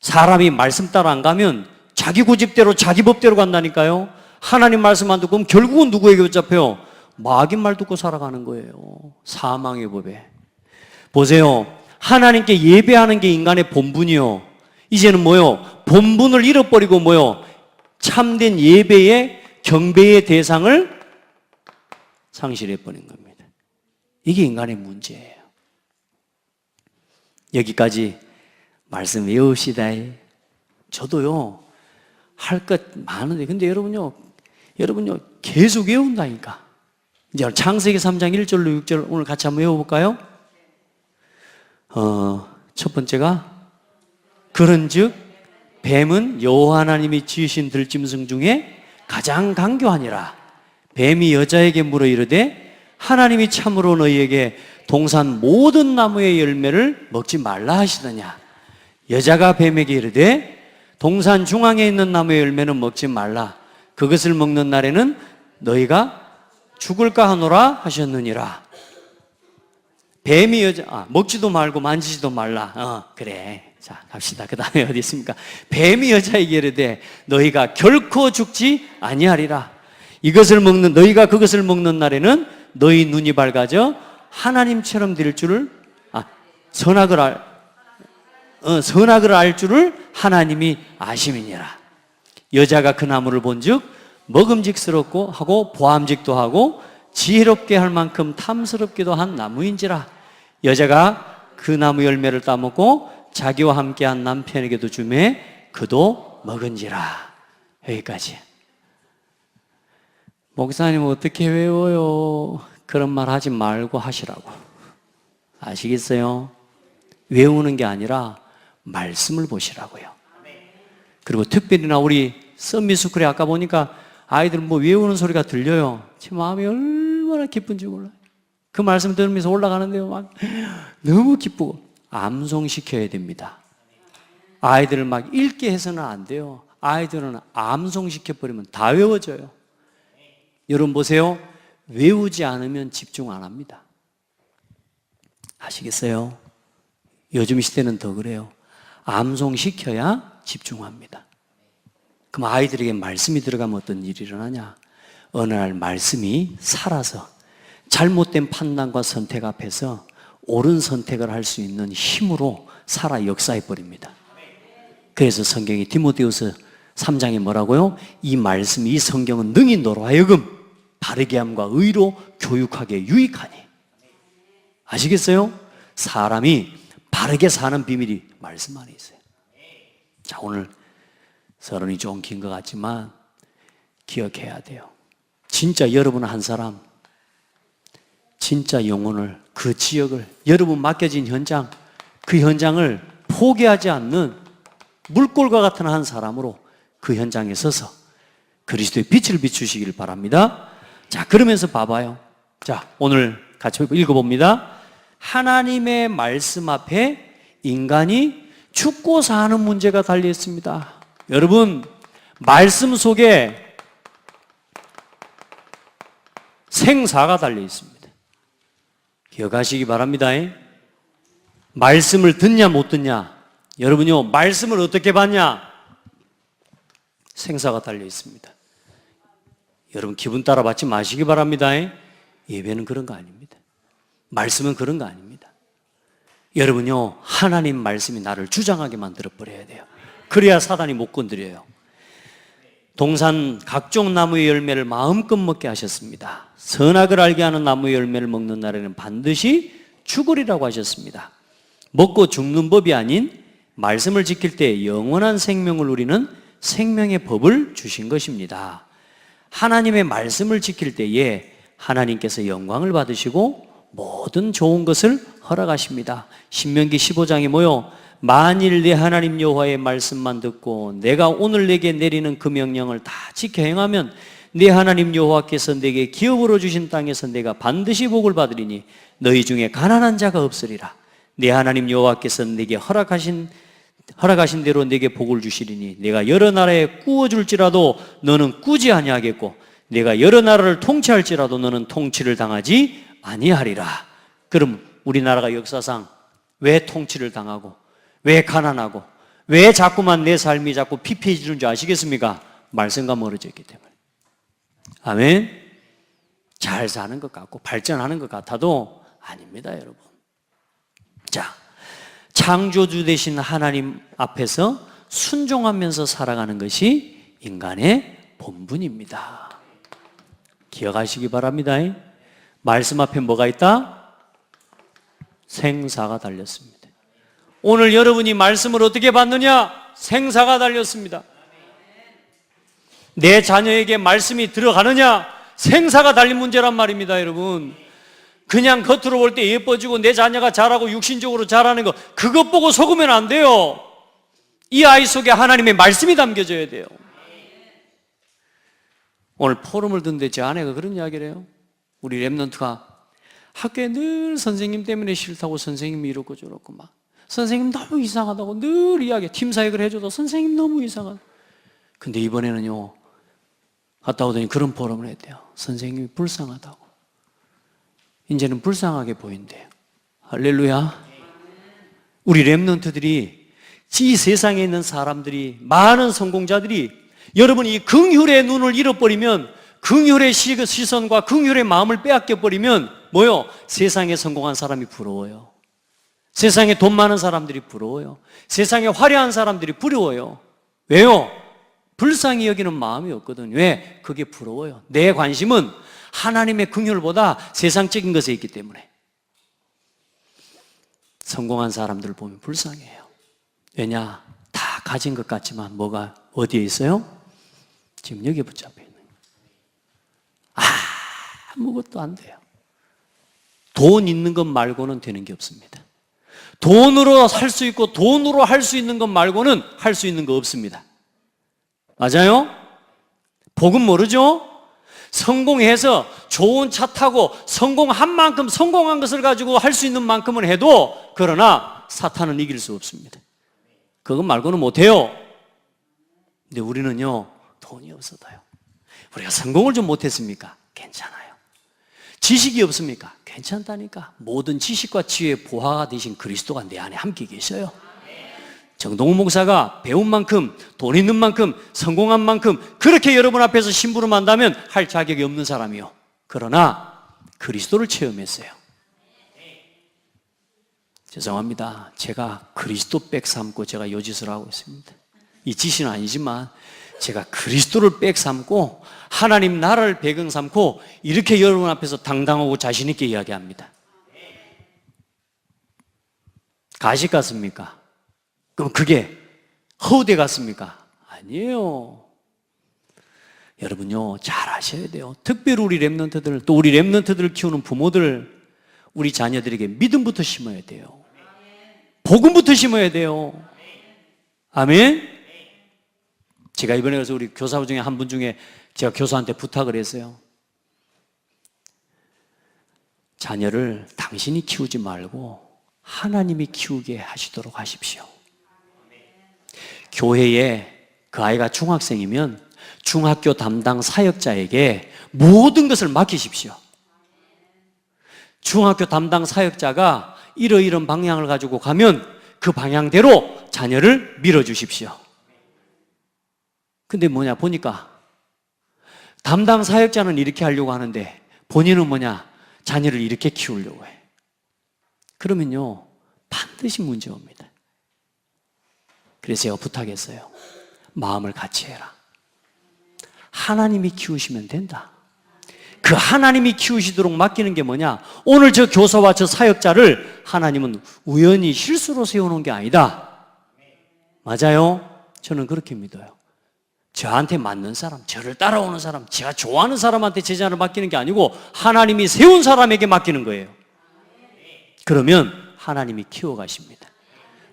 사람이 말씀 따라 안 가면 자기 고집대로 자기 법대로 간다니까요. 하나님 말씀 안 듣고 그럼 결국은 누구에게 붙잡혀요? 마귀 말 듣고 살아가는 거예요. 사망의 법에. 보세요. 하나님께 예배하는 게 인간의 본분이요. 이제는 뭐요? 본분을 잃어버리고 뭐요? 참된 예배의 경배의 대상을 상실해버린 겁니다. 이게 인간의 문제예요. 여기까지 말씀 외웁시다. 저도요, 할 것 많은데, 근데 여러분요, 계속 외운다니까. 이제 창세기 3장 1절로 6절 오늘 같이 한번 외워볼까요? 첫 번째가, 그런즉 뱀은 여호와 하나님이 지으신 들짐승 중에 가장 강교하니라. 뱀이 여자에게 물어 이르되 하나님이 참으로 너희에게 동산 모든 나무의 열매를 먹지 말라 하시더냐. 여자가 뱀에게 이르되 동산 중앙에 있는 나무의 열매는 먹지 말라. 그것을 먹는 날에는 너희가 죽을까 하노라 하셨느니라. 뱀이 먹지도 말고 만지지도 말라. 그래. 자, 갑시다. 그 다음에 어디 있습니까? 뱀이 여자에게 이르되 너희가 결코 죽지 아니하리라. 너희가 그것을 먹는 날에는 너희 눈이 밝아져 하나님처럼 될 줄을, 선악을 알 줄을 하나님이 아심이니라. 여자가 그 나무를 본즉 먹음직스럽고 하고 보암직도 하고 지혜롭게 할 만큼 탐스럽기도 한 나무인지라. 여자가 그 나무 열매를 따먹고 자기와 함께한 남편에게도 주매 그도 먹은지라. 여기까지. 목사님 어떻게 외워요? 그런 말 하지 말고 하시라고. 아시겠어요? 외우는 게 아니라 말씀을 보시라고요. 그리고 특별히나 우리 썬미스쿨에 아까 보니까 아이들 뭐 외우는 소리가 들려요. 제 마음이 얼마나 기쁜지 몰라요. 그 말씀 들으면서 올라가는데요, 막 너무 기쁘고. 암송시켜야 됩니다. 아이들을 막 읽게 해서는 안 돼요. 아이들은 암송시켜버리면 다 외워져요. 여러분 보세요. 외우지 않으면 집중 안 합니다. 아시겠어요? 요즘 시대는 더 그래요. 암송시켜야 집중합니다. 그럼 아이들에게 말씀이 들어가면 어떤 일이 일어나냐? 어느 날 말씀이 살아서 잘못된 판단과 선택 앞에서 옳은 선택을 할 수 있는 힘으로 살아 역사해 버립니다. 그래서 성경이 디모데후서 3장에 뭐라고요? 이 말씀, 이 성경은 능히 너로 하여금 바르게 함과 의로 교육하게 유익하니. 아시겠어요? 사람이 바르게 사는 비밀이 말씀 안에 있어요. 자, 오늘 서론이 좀 긴 것 같지만 기억해야 돼요. 진짜 여러분 한 사람, 진짜 영혼을, 그 지역을, 여러분 맡겨진 현장, 그 현장을 포기하지 않는 물골과 같은 한 사람으로 그 현장에 서서 그리스도의 빛을 비추시길 바랍니다. 자, 그러면서 봐봐요. 자, 오늘 같이 읽어봅니다. 하나님의 말씀 앞에 인간이 죽고 사는 문제가 달려 있습니다. 여러분, 말씀 속에 생사가 달려 있습니다. 기억하시기 바랍니다. 말씀을 듣냐 못 듣냐. 여러분요, 말씀을 어떻게 받냐? 생사가 달려 있습니다. 여러분 기분 따라 받지 마시기 바랍니다. 예배는 그런 거 아닙니다. 말씀은 그런 거 아닙니다. 여러분요, 하나님 말씀이 나를 주장하게 만들어 버려야 돼요. 그래야 사단이 못 건드려요. 동산 각종 나무의 열매를 마음껏 먹게 하셨습니다. 선악을 알게 하는 나무의 열매를 먹는 날에는 반드시 죽으리라고 하셨습니다. 먹고 죽는 법이 아닌 말씀을 지킬 때 영원한 생명을 누리는 생명의 법을 주신 것입니다. 하나님의 말씀을 지킬 때에 하나님께서 영광을 받으시고 모든 좋은 것을 허락하십니다. 신명기 15장에 뭐요? 만일 내 하나님 여호와의 말씀만 듣고 내가 오늘 내게 내리는 그 명령을 다 지켜 행하면 내 하나님 여호와께서 내게 기업으로 주신 땅에서 내가 반드시 복을 받으리니 너희 중에 가난한 자가 없으리라. 내 하나님 여호와께서 내게 허락하신 대로 내게 복을 주시리니 내가 여러 나라에 꾸어줄지라도 너는 꾸지 아니하겠고 내가 여러 나라를 통치할지라도 너는 통치를 당하지 아니하리라. 그럼 우리나라가 역사상 왜 통치를 당하고 왜 가난하고 왜 자꾸만 내 삶이 자꾸 피폐해지는 줄 아시겠습니까? 말씀과 멀어져 있기 때문에. 아멘. 잘 사는 것 같고 발전하는 것 같아도 아닙니다, 여러분. 자, 창조주 되신 하나님 앞에서 순종하면서 살아가는 것이 인간의 본분입니다. 기억하시기 바랍니다. 말씀 앞에 뭐가 있다? 생사가 달렸습니다. 오늘 여러분이 말씀을 어떻게 받느냐? 생사가 달렸습니다. 내 자녀에게 말씀이 들어가느냐? 생사가 달린 문제란 말입니다, 여러분. 그냥 겉으로 볼 때 예뻐지고 내 자녀가 자라고 육신적으로 자라는 거, 그것 보고 속으면 안 돼요. 이 아이 속에 하나님의 말씀이 담겨져야 돼요. 오늘 포럼을 듣는데 제 아내가 그런 이야기를 해요. 우리 랩런트가 학교에 늘 선생님 때문에 싫다고 선생님이 이렇고 저렇고 막 선생님 너무 이상하다고 늘 이야기해. 팀 사역을 해줘도 선생님 너무 이상하다. 근데 이번에는요, 갔다 오더니 그런 포럼을 했대요. 선생님이 불쌍하다고. 이제는 불쌍하게 보인대요. 할렐루야. 우리 랩런트들이, 이 세상에 있는 사람들이, 많은 성공자들이 여러분이 이 긍휼의 눈을 잃어버리면, 긍휼의 시선과 긍휼의 마음을 빼앗겨버리면 뭐요? 세상에 성공한 사람이 부러워요. 세상에 돈 많은 사람들이 부러워요. 세상에 화려한 사람들이 부러워요. 왜요? 불쌍히 여기는 마음이 없거든요. 왜? 그게 부러워요. 내 관심은 하나님의 긍휼보다 세상적인 것에 있기 때문에. 성공한 사람들을 보면 불쌍해요. 왜냐? 다 가진 것 같지만 뭐가 어디에 있어요? 지금 여기에 붙잡혀 있는 거예요. 아무것도 안 돼요. 돈 있는 것 말고는 되는 게 없습니다. 돈으로 살 수 있고 돈으로 할 수 있는 것 말고는 할 수 있는 거 없습니다. 맞아요? 복은 모르죠? 성공해서 좋은 차 타고 성공한 만큼, 성공한 것을 가지고 할 수 있는 만큼은 해도, 그러나 사탄은 이길 수 없습니다. 그것 말고는 못해요. 근데 우리는요, 돈이 없어도요. 우리가 성공을 좀 못했습니까? 괜찮아요. 지식이 없습니까? 괜찮다니까. 모든 지식과 지혜의 보화가 되신 그리스도가 내 안에 함께 계셔요. 정동훈 목사가 배운 만큼, 돈 있는 만큼, 성공한 만큼 그렇게 여러분 앞에서 심부름한다면 할 자격이 없는 사람이요. 그러나 그리스도를 체험했어요. 죄송합니다. 제가 그리스도 백 삼고 제가 요 짓을 하고 있습니다. 이 짓은 아니지만 제가 그리스도를 백 삼고 하나님 나라를 배경 삼고 이렇게 여러분 앞에서 당당하고 자신 있게 이야기합니다. 가식 같습니까? 그럼 그게 허우대 같습니까? 아니에요. 여러분요, 잘 아셔야 돼요. 특별히 우리 랩런트들, 또 우리 랩런트들을 키우는 부모들, 우리 자녀들에게 믿음부터 심어야 돼요. 복음부터 심어야 돼요. 아멘? 제가 이번에 그래서 우리 교사 중에 한 분 중에 제가 교사한테 부탁을 했어요. 자녀를 당신이 키우지 말고 하나님이 키우게 하시도록 하십시오. 교회에 그 아이가 중학생이면 중학교 담당 사역자에게 모든 것을 맡기십시오. 중학교 담당 사역자가 이러이런 방향을 가지고 가면 그 방향대로 자녀를 밀어주십시오. 근데 뭐냐 보니까 담당 사역자는 이렇게 하려고 하는데 본인은 뭐냐, 자녀를 이렇게 키우려고 해. 그러면요 반드시 문제 옵니다. 그래서 제가 부탁했어요. 마음을 같이 해라. 하나님이 키우시면 된다. 그 하나님이 키우시도록 맡기는 게 뭐냐, 오늘 저 교사와 저 사역자를 하나님은 우연히 실수로 세워놓은 게 아니다. 맞아요? 저는 그렇게 믿어요. 저한테 맞는 사람, 저를 따라오는 사람, 제가 좋아하는 사람한테 제자를 맡기는 게 아니고 하나님이 세운 사람에게 맡기는 거예요. 그러면 하나님이 키워가십니다.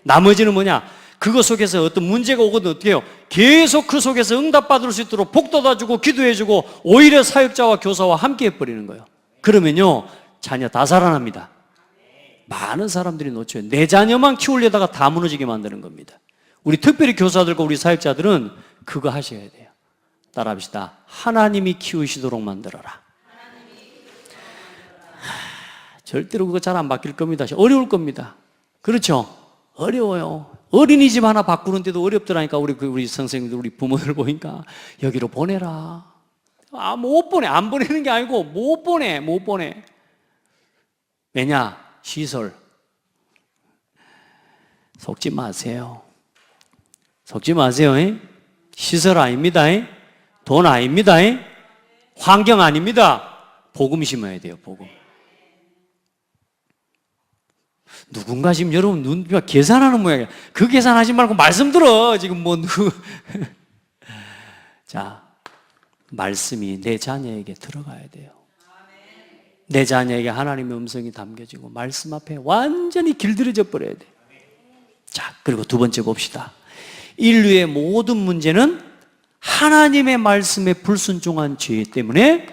나머지는 뭐냐, 그것 속에서 어떤 문제가 오거든 어떻게 해요? 계속 그 속에서 응답받을 수 있도록 복도다 주고 기도해주고 오히려 사역자와 교사와 함께 해버리는 거예요. 그러면요 자녀 다 살아납니다. 많은 사람들이 놓쳐요. 내 자녀만 키우려다가 다 무너지게 만드는 겁니다. 우리 특별히 교사들과 우리 사역자들은 그거 하셔야 돼요. 따라합시다. 하나님이 키우시도록 만들어라. 절대로 그거 잘 안 바뀔 겁니다. 어려울 겁니다. 그렇죠? 어려워요. 어린이집 하나 바꾸는데도 어렵더라니까. 우리 선생님들, 우리 부모들 보니까 여기로 보내라. 못 보내. 안 보내는 게 아니고 못 보내. 왜냐? 시설. 속지 마세요. 시설 아닙니다. 돈 아닙니다. 환경 아닙니다. 복음 심어야 돼요. 복음. 누군가 지금 여러분 눈가 계산하는 모양이야. 그 계산하지 말고 말씀 들어. 지금 자, 말씀이 내 자녀에게 들어가야 돼요. 내 자녀에게 하나님의 음성이 담겨지고 말씀 앞에 완전히 길들여져 버려야 돼요. 자, 그리고 두 번째 봅시다. 인류의 모든 문제는 하나님의 말씀에 불순종한 죄 때문에,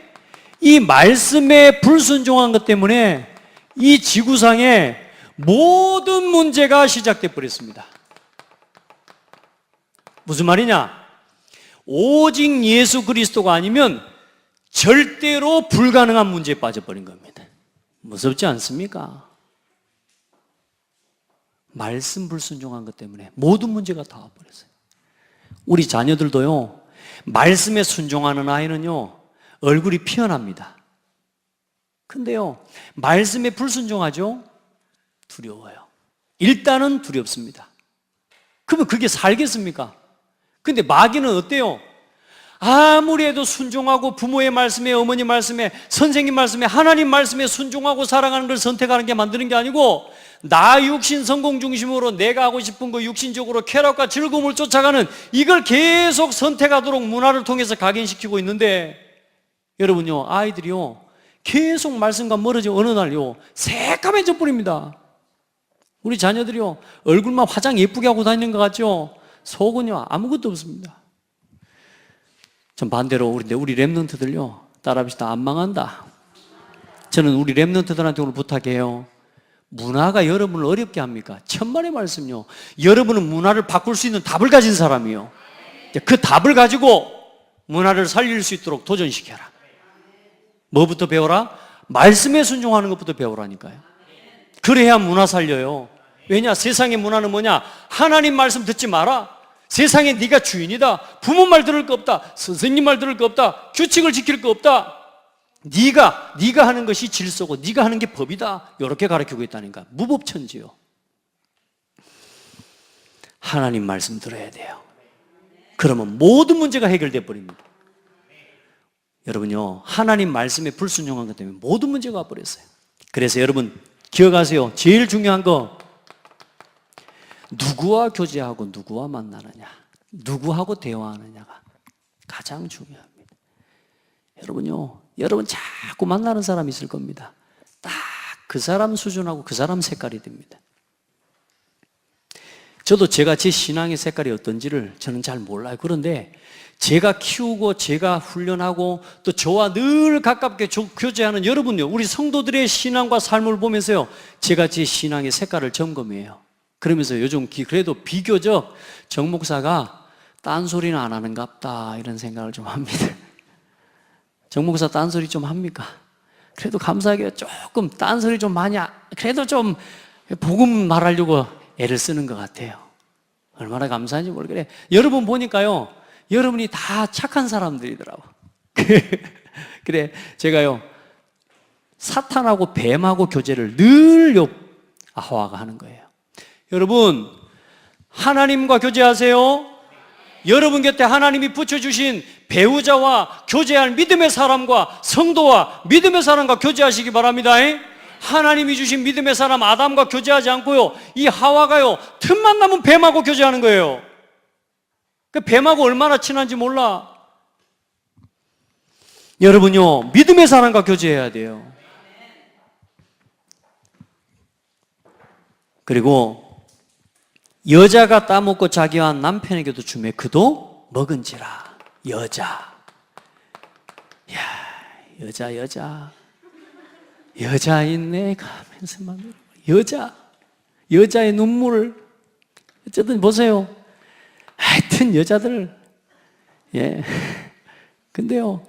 이 말씀에 불순종한 것 때문에 이 지구상에 모든 문제가 시작돼 버렸습니다. 무슨 말이냐? 오직 예수 그리스도가 아니면 절대로 불가능한 문제에 빠져버린 겁니다. 무섭지 않습니까? 말씀 불순종한 것 때문에 모든 문제가 다 와버렸어요. 우리 자녀들도요, 말씀에 순종하는 아이는요, 얼굴이 피어납니다. 근데요, 말씀에 불순종하죠? 두려워요. 일단은 두렵습니다. 그러면 그게 살겠습니까? 근데 마귀는 어때요? 아무리 해도 순종하고 부모의 말씀에, 어머니 말씀에, 선생님 말씀에, 하나님 말씀에 순종하고 살아가는 걸 선택하는 게 만드는 게 아니고, 나 육신 성공 중심으로 내가 하고 싶은 거 육신적으로 쾌락과 즐거움을 쫓아가는 이걸 계속 선택하도록 문화를 통해서 각인시키고 있는데, 여러분요, 아이들이요, 계속 말씀과 멀어져 어느 날요, 새까매져 버립니다. 우리 자녀들이요, 얼굴만 화장 예쁘게 하고 다니는 것 같죠? 속은요, 아무것도 없습니다. 전 반대로 우리 랩런트들요, 따라합시다. 안 망한다. 저는 우리 랩런트들한테 오늘 부탁해요. 문화가 여러분을 어렵게 합니까? 천만의 말씀요. 여러분은 문화를 바꿀 수 있는 답을 가진 사람이요. 그 답을 가지고 문화를 살릴 수 있도록 도전시켜라. 뭐부터 배워라? 말씀에 순종하는 것부터 배우라니까요. 그래야 문화 살려요. 왜냐? 세상의 문화는 뭐냐? 하나님 말씀 듣지 마라. 세상에 네가 주인이다. 부모 말 들을 거 없다. 선생님 말 들을 거 없다. 규칙을 지킬 거 없다. 네가 하는 것이 질서고 네가 하는 게 법이다. 이렇게 가르치고 있다니까. 무법천지요. 하나님 말씀 들어야 돼요. 그러면 모든 문제가 해결돼 버립니다. 여러분요, 하나님 말씀에 불순종한 것 때문에 모든 문제가 와버렸어요. 그래서 여러분 기억하세요. 제일 중요한 거, 누구와 교제하고 누구와 만나느냐, 누구하고 대화하느냐가 가장 중요합니다. 여러분요, 여러분 자꾸 만나는 사람이 있을 겁니다. 딱 그 사람 수준하고 그 사람 색깔이 됩니다. 저도 제가 제 신앙의 색깔이 어떤지를 저는 잘 몰라요. 그런데 제가 키우고 제가 훈련하고 또 저와 늘 가깝게 교제하는 여러분요, 우리 성도들의 신앙과 삶을 보면서요, 제가 제 신앙의 색깔을 점검해요. 그러면서 요즘 그래도 비교적 정 목사가 딴소리는 안 하는갑다 이런 생각을 좀 합니다. 정 목사 딴소리 좀 합니까? 그래도 감사하게 조금 딴소리 좀 많이, 그래도 좀 복음 말하려고 애를 쓰는 것 같아요. 얼마나 감사한지 모르겠어요. 여러분 보니까요, 여러분이 다 착한 사람들이더라고. 그래, 제가요, 사탄하고 뱀하고 교제를 늘 하와가 하는 거예요. 여러분, 하나님과 교제하세요. 여러분 곁에 하나님이 붙여주신 배우자와 교제할 믿음의 사람과 성도와 믿음의 사람과 교제하시기 바랍니다. 하나님이 주신 믿음의 사람 아담과 교제하지 않고요, 이 하와가요, 틈만 나면 뱀하고 교제하는 거예요. 그 뱀하고 얼마나 친한지 몰라. 여러분요, 믿음의 사람과 교제해야 돼요. 그리고 여자가 따먹고 자기와 남편에게도 주매 그도 먹은지라. 여자. 야, 여자 있네 가면서만 여자의 눈물을 어쨌든 보세요. 하여튼 여자들 근데요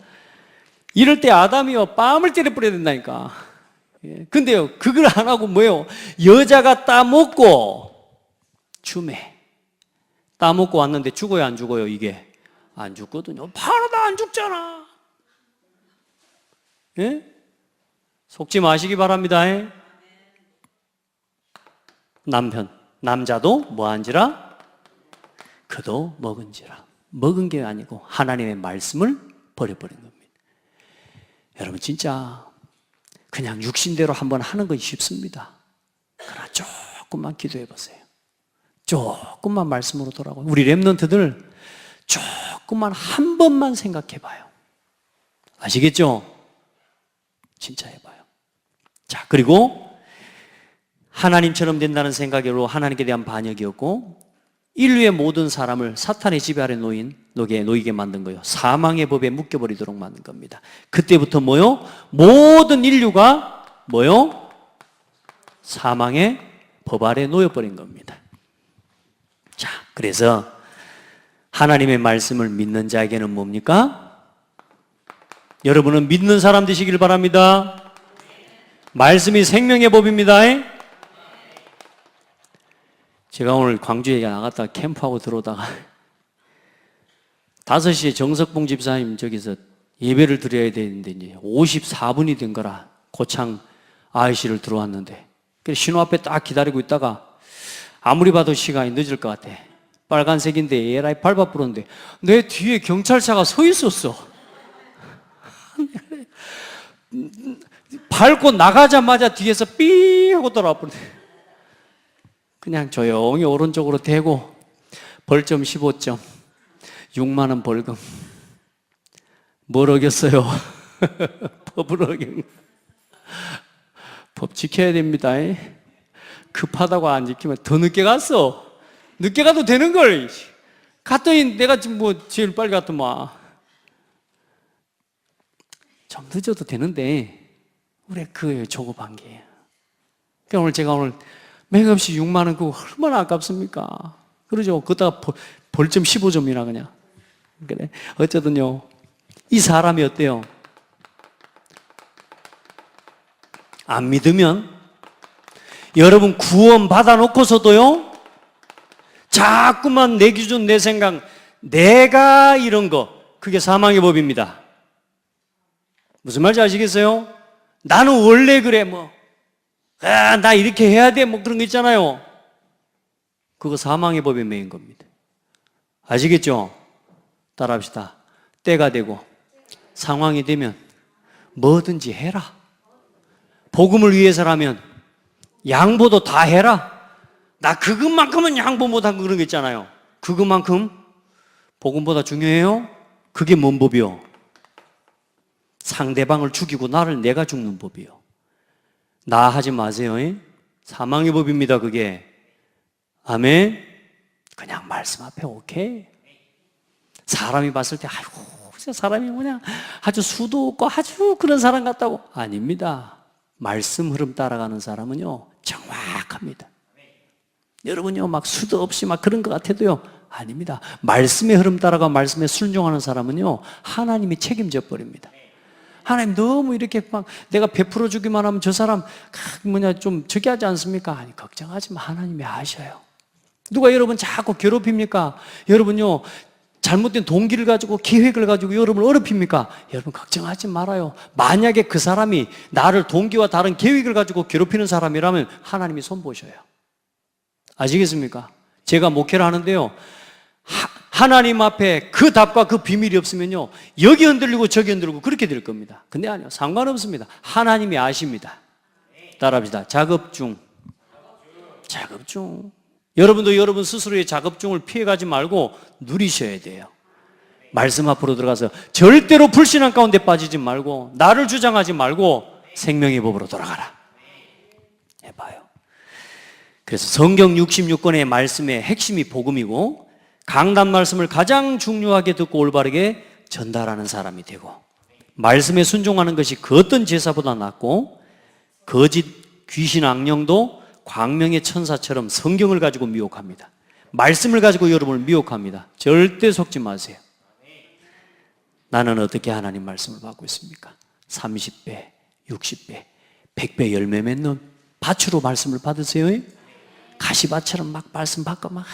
이럴 때 아담이요 뺨을 때려 뿌려야 된다니까. 근데요 그걸 안 하고 뭐예요? 여자가 따먹고 주매. 따먹고 왔는데 죽어요 안 죽어요? 이게 안 죽거든요. 바로 다 안 죽잖아. 속지 마시기 바랍니다. 남자도 뭐한지라? 그도 먹은지라. 먹은 게 아니고 하나님의 말씀을 버려버린 겁니다. 여러분 진짜 그냥 육신대로 한번 하는 건 쉽습니다. 그러나 조금만 기도해 보세요. 조금만 말씀으로 돌아가요. 우리 렘넌트들 조금만 한 번만 생각해 봐요. 아시겠죠? 진짜 해봐요. 자, 그리고 하나님처럼 된다는 생각으로 하나님께 대한 반역이었고 인류의 모든 사람을 사탄의 지배 아래 놓이게 만든 거예요. 사망의 법에 묶여버리도록 만든 겁니다. 그때부터 뭐요? 모든 인류가 뭐요? 사망의 법 아래 놓여버린 겁니다. 자, 그래서 하나님의 말씀을 믿는 자에게는 뭡니까? 여러분은 믿는 사람 되시길 바랍니다. 말씀이 생명의 법입니다. 제가 오늘 광주에 나갔다가 캠프하고 들어오다가 5시에 정석봉 집사님 저기서 예배를 드려야 되는데 이제 54분이 된 거라 고창 IC를 들어왔는데 그래서 신호 앞에 딱 기다리고 있다가 아무리 봐도 시간이 늦을 것 같아. 빨간색인데 에라이 밟아 부르는데 내 뒤에 경찰차가 서 있었어. 밟고 나가자마자 뒤에서 삐 하고 돌아와버리네. 그냥 조용히 오른쪽으로 대고 벌점 15점 6만 원 벌금. 뭘 어겼어요? 법을 어긴. 법 지켜야 됩니다. 급하다고 안 지키면 더 늦게 갔어. 늦게 가도 되는 걸. 갔더니 내가 지금 뭐 제일 빨리 갔더만. 좀 늦어도 되는데 우리 그 조급한 게. 그러니까 오늘 제가 맥없이 6만 원 그거 얼마나 아깝습니까? 그러죠. 그러다가 벌점 15점이나 그냥. 그래. 어쨌든요. 이 사람이 어때요? 안 믿으면 여러분 구원 받아놓고서도요 자꾸만 내 기준, 내 생각, 내가 이런 거 그게 사망의 법입니다. 무슨 말인지 아시겠어요? 나는 원래 그래 나 이렇게 해야 돼 그런 거 있잖아요. 그거 사망의 법에 매인 겁니다. 아시겠죠? 따라합시다. 때가 되고 상황이 되면 뭐든지 해라. 복음을 위해서라면 양보도 다 해라. 나 그것만큼은 양보 못한 그런 거 있잖아요. 그것만큼 복음보다 중요해요? 그게 뭔 법이요? 상대방을 죽이고 나를 내가 죽는 법이요. 나 하지 마세요. 사망의 법입니다. 그게. 아멘. 그냥 말씀 앞에 오케이. 사람이 봤을 때 아이고 사람이 뭐냐 아주 수도 없고 아주 그런 사람 같다고. 아닙니다. 말씀 흐름 따라가는 사람은요 정확합니다. 여러분요 막 수도 없이 막 그런 것 같아도요 아닙니다. 말씀의 흐름 따라가 말씀에 순종하는 사람은요 하나님이 책임져 버립니다. 하나님 너무 이렇게 막 내가 베풀어 주기만 하면 저 사람 좀 저기 하지 않습니까? 아니 걱정하지 마. 하나님이 아셔요. 누가 여러분 자꾸 괴롭힙니까? 여러분요 잘못된 동기를 가지고 계획을 가지고 여러분을 어렵힙니까? 여러분 걱정하지 말아요. 만약에 그 사람이 나를 동기와 다른 계획을 가지고 괴롭히는 사람이라면 하나님이 손보셔요. 아시겠습니까? 제가 목회를 하는데요 하나님 앞에 그 답과 그 비밀이 없으면요 여기 흔들리고 저기 흔들리고 그렇게 될 겁니다. 근데 아니요 상관없습니다. 하나님이 아십니다. 따라합시다. 작업중. 여러분도 여러분 스스로의 작업중을 피해가지 말고 누리셔야 돼요. 말씀 앞으로 들어가서 절대로 불신앙 가운데 빠지지 말고 나를 주장하지 말고 생명의 법으로 돌아가라. 해봐요. 그래서 성경 66권의 말씀의 핵심이 복음이고 강단 말씀을 가장 중요하게 듣고 올바르게 전달하는 사람이 되고 말씀에 순종하는 것이 그 어떤 제사보다 낫고 거짓 귀신 악령도 광명의 천사처럼 성경을 가지고 미혹합니다. 말씀을 가지고 여러분을 미혹합니다. 절대 속지 마세요. 나는 어떻게 하나님 말씀을 받고 있습니까? 30배, 60배, 100배 열매 맺는 밭으로 말씀을 받으세요. 가시밭처럼 막 말씀 받고 막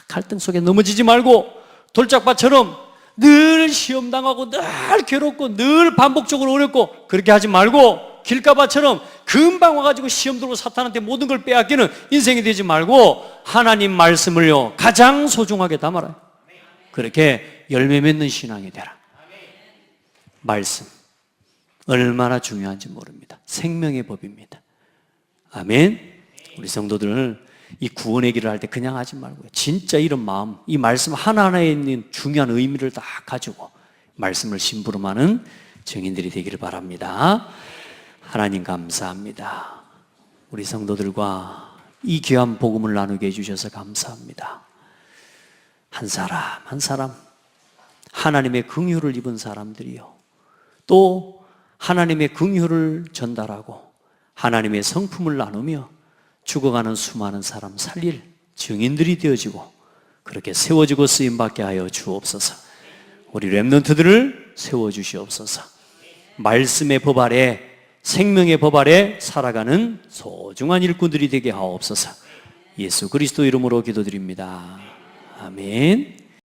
갈등 속에 넘어지지 말고 돌짝밭처럼 늘 시험당하고 늘 괴롭고 늘 반복적으로 어렵고 그렇게 하지 말고 길가밭처럼 금방 와가지고 시험 들고 사탄한테 모든 걸 빼앗기는 인생이 되지 말고 하나님 말씀을요 가장 소중하게 담아라. 그렇게 열매 맺는 신앙이 되라. 말씀 얼마나 중요한지 모릅니다. 생명의 법입니다. 아멘. 우리 성도들 이 구원의 길을 할 때 그냥 하지 말고요. 진짜 이런 마음, 이 말씀 하나하나에 있는 중요한 의미를 다 가지고 말씀을 심부름하는 증인들이 되기를 바랍니다. 하나님 감사합니다. 우리 성도들과 이 귀한 복음을 나누게 해주셔서 감사합니다. 한 사람 한 사람 하나님의 긍휼을 입은 사람들이요, 또 하나님의 긍휼을 전달하고 하나님의 성품을 나누며 죽어가는 수많은 사람 살릴 증인들이 되어지고 그렇게 세워지고 쓰임받게 하여 주옵소서. 우리 렘넌트들을 세워주시옵소서. 말씀의 법 아래, 생명의 법 아래 살아가는 소중한 일꾼들이 되게 하옵소서. 예수 그리스도 이름으로 기도드립니다. 아멘.